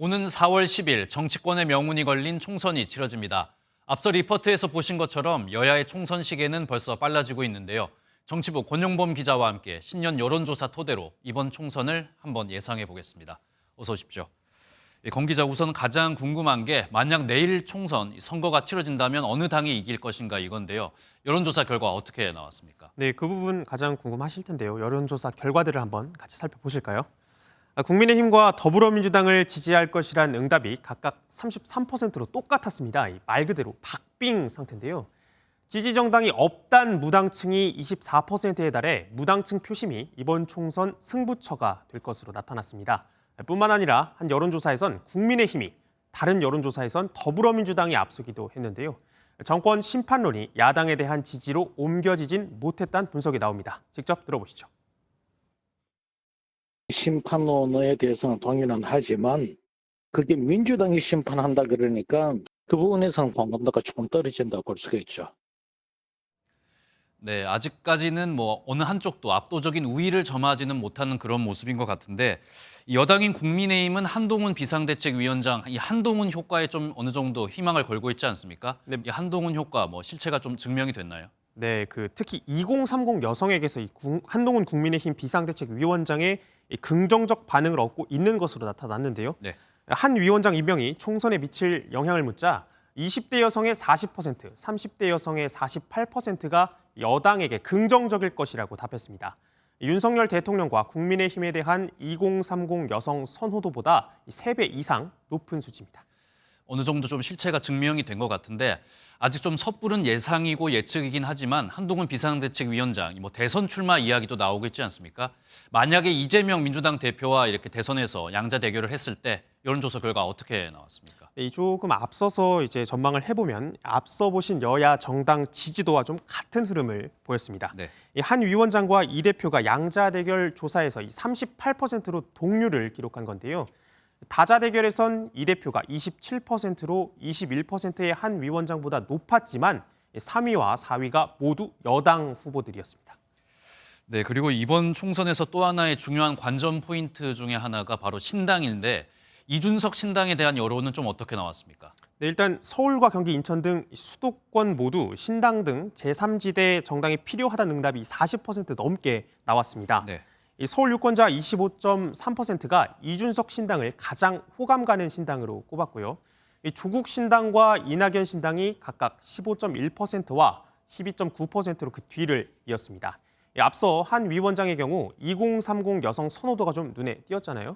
오는 4월 10일 정치권의 명운이 걸린 총선이 치러집니다. 앞서 리포트에서 보신 것처럼 여야의 총선 시계는 벌써 빨라지고 있는데요. 정치부 권용범 기자와 함께 신년 여론조사 토대로 이번 총선을 한번 예상해 보겠습니다. 어서 오십시오. 권 기자, 우선 가장 궁금한 게 만약 내일 총선 선거가 치러진다면 어느 당이 이길 것인가 이건데요. 여론조사 결과 어떻게 나왔습니까? 네, 그 부분 가장 궁금하실 텐데요. 여론조사 결과들을 한번 같이 살펴보실까요? 국민의힘과 더불어민주당을 지지할 것이란 응답이 각각 33%로 똑같았습니다. 말 그대로 박빙 상태인데요. 지지 정당이 없단 무당층이 24%에 달해 무당층 표심이 이번 총선 승부처가 될 것으로 나타났습니다. 뿐만 아니라 한 여론조사에선 국민의힘이, 다른 여론조사에선 더불어민주당이 앞서기도 했는데요. 정권 심판론이 야당에 대한 지지로 옮겨지진 못했다는 분석이 나옵니다. 직접 들어보시죠. 심판론에 대해서는 동의는 하지만 그렇게 민주당이 심판한다 그러니까 그 부분에서는 공감도가 조금 떨어진다고 볼 수가 있죠. 네, 아직까지는 어느 한쪽도 압도적인 우위를 점하지는 못하는 그런 모습인 것 같은데 여당인 국민의힘은 한동훈 비상대책위원장, 이 한동훈 효과에 좀 어느 정도 희망을 걸고 있지 않습니까? 네. 이 한동훈 효과 실체가 좀 증명이 됐나요? 네, 특히 2030 여성에게서 한동훈 국민의힘 비상대책위원장의 긍정적 반응을 얻고 있는 것으로 나타났는데요. 네. 한 위원장 임명이 총선에 미칠 영향을 묻자 20대 여성의 40%, 30대 여성의 48%가 여당에게 긍정적일 것이라고 답했습니다. 윤석열 대통령과 국민의힘에 대한 2030 여성 선호도보다 3배 이상 높은 수치입니다. 어느 정도 좀 실체가 증명이 된 것 같은데 아직 좀 섣부른 예상이고 예측이긴 하지만 한동훈 비상대책위원장 대선 출마 이야기도 나오고 있지 않습니까? 만약에 이재명 민주당 대표와 이렇게 대선에서 양자 대결을 했을 때 여론조사 결과 어떻게 나왔습니까? 네, 조금 앞서서 전망을 해보면 앞서 보신 여야 정당 지지도와 좀 같은 흐름을 보였습니다. 네. 한 위원장과 이 대표가 양자 대결 조사에서 38%로 동률을 기록한 건데요. 다자 대결에선 이 대표가 27%로 21%의 한 위원장보다 높았지만 3위와 4위가 모두 여당 후보들이었습니다. 네, 그리고 이번 총선에서 또 하나의 중요한 관전 포인트 중에 하나가 바로 신당인데 이준석 신당에 대한 여론은 좀 어떻게 나왔습니까? 네, 일단 서울과 경기, 인천 등 수도권 모두 신당 등 제3지대 정당이 필요하다는 응답이 40% 넘게 나왔습니다. 네. 이 서울 유권자 25.3%가 이준석 신당을 가장 호감 가는 신당으로 꼽았고요. 이 조국 신당과 이낙연 신당이 각각 15.1%와 12.9%로 그 뒤를 이었습니다. 앞서 한 위원장의 경우 2030 여성 선호도가 좀 눈에 띄었잖아요.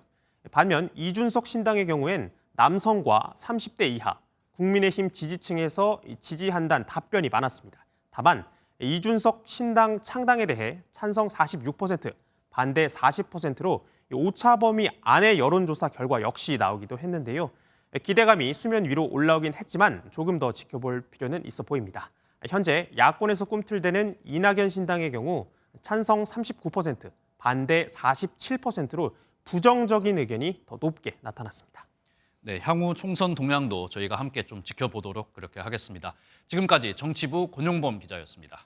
반면 이준석 신당의 경우엔 남성과 30대 이하, 국민의힘 지지층에서 지지한다는 답변이 많았습니다. 다만 이준석 신당 창당에 대해 찬성 46%, 반대 40%로 오차 범위 안의 여론조사 결과 역시 나오기도 했는데요. 기대감이 수면 위로 올라오긴 했지만 조금 더 지켜볼 필요는 있어 보입니다. 현재 야권에서 꿈틀대는 이낙연 신당의 경우 찬성 39%, 반대 47%로 부정적인 의견이 더 높게 나타났습니다. 네, 향후 총선 동향도 저희가 함께 좀 지켜보도록 그렇게 하겠습니다. 지금까지 정치부 권용범 기자였습니다.